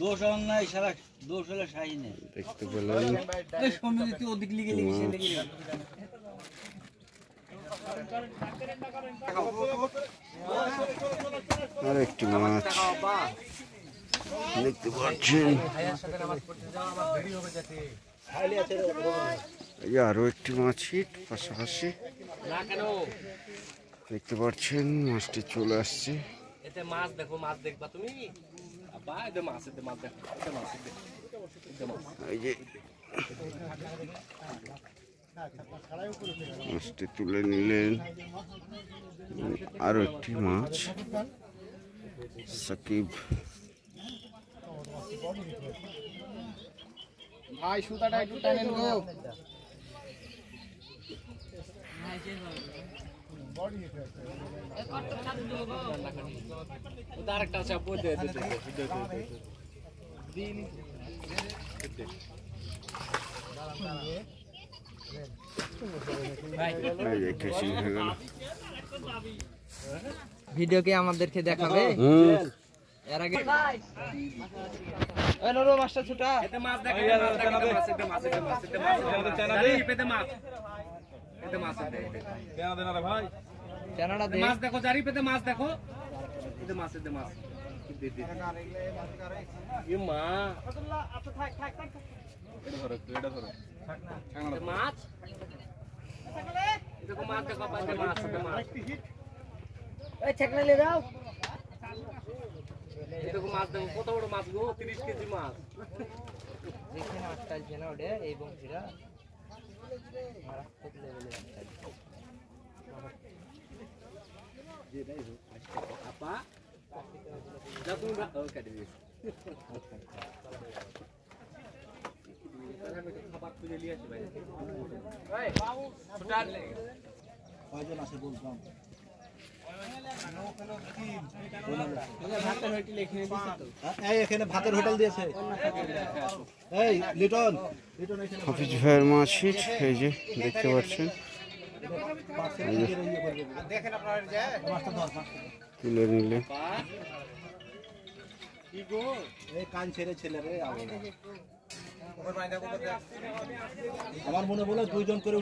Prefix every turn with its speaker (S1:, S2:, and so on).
S1: দোষ অন্যায় সারা দোষ হলে শাহিনে
S2: দেখতে পেলেন
S1: সৌন্দর্য অধিক লিগে লিগে সে লেগে
S2: আর একটি মাছ দেখতে পাচ্ছেন। এই আরো একটি মাছ হিট পাশাপাশি দেখতে পাচ্ছেন, মাছটি চলে আসছে।
S3: এতে মাছ দেখো, মাছ দেখবা তুমি আব্বা, এতে মাছ, এতে মাছ দেখো, এতে মাছ,
S2: এই যে মাছটি তুলে নিলেন। আরো একটি মাছ সাকিব
S3: ভাই সুতাটা একটু টানেন গো। আরেকটা আছে আপু, দে দে দে
S4: ভিডিও কি আমাদেরকে দেখাবে? এর আগে ওই নরো মাছটা ছোটা
S3: এতে মাছ দেখো, এতে মাছ, এতে মাছ, এতে মাছ, এতে মাছ, এতে মাছ, এতে মাছ, কেন দেন রে ভাই,
S4: চানাটা দে,
S3: মাছ দেখো, জারি পেতে মাছ দেখো, এতে মাছ, এতে মাছ, দে দে এ মা, আচ্ছা থাক থাক থাক, এটা ধরো, এটা ধরো, এতে মাছ, দেখো মাছ দেখো, এতে মাছ, এতে মাছ,
S4: এই ছেকনা লে দাও,
S3: দেখো মাছ দেখো, কত বড় মাছ গো, 30 কেজি মাছ,
S4: দেখেন মাছটা যেন ওঠে এই বংশীরা মারাত্মক লেভেলের
S3: যে দেই আপা যা তুমি কেটে দিস খাবার খুঁজে নিয়ে আসি ভাই, এই বাবু ছুটার লে কয়জন আছে বলতাম,
S1: ভাতের হোটেল দিয়েছে। এই লিটন
S2: হাফিজ ভাইয়ের মাছ হিট, এই যে দেখতে পাচ্ছেন, তুলে নিলে
S1: কান ছেড়ে ছেলে রে, আমার মনে বলে 2 জন করে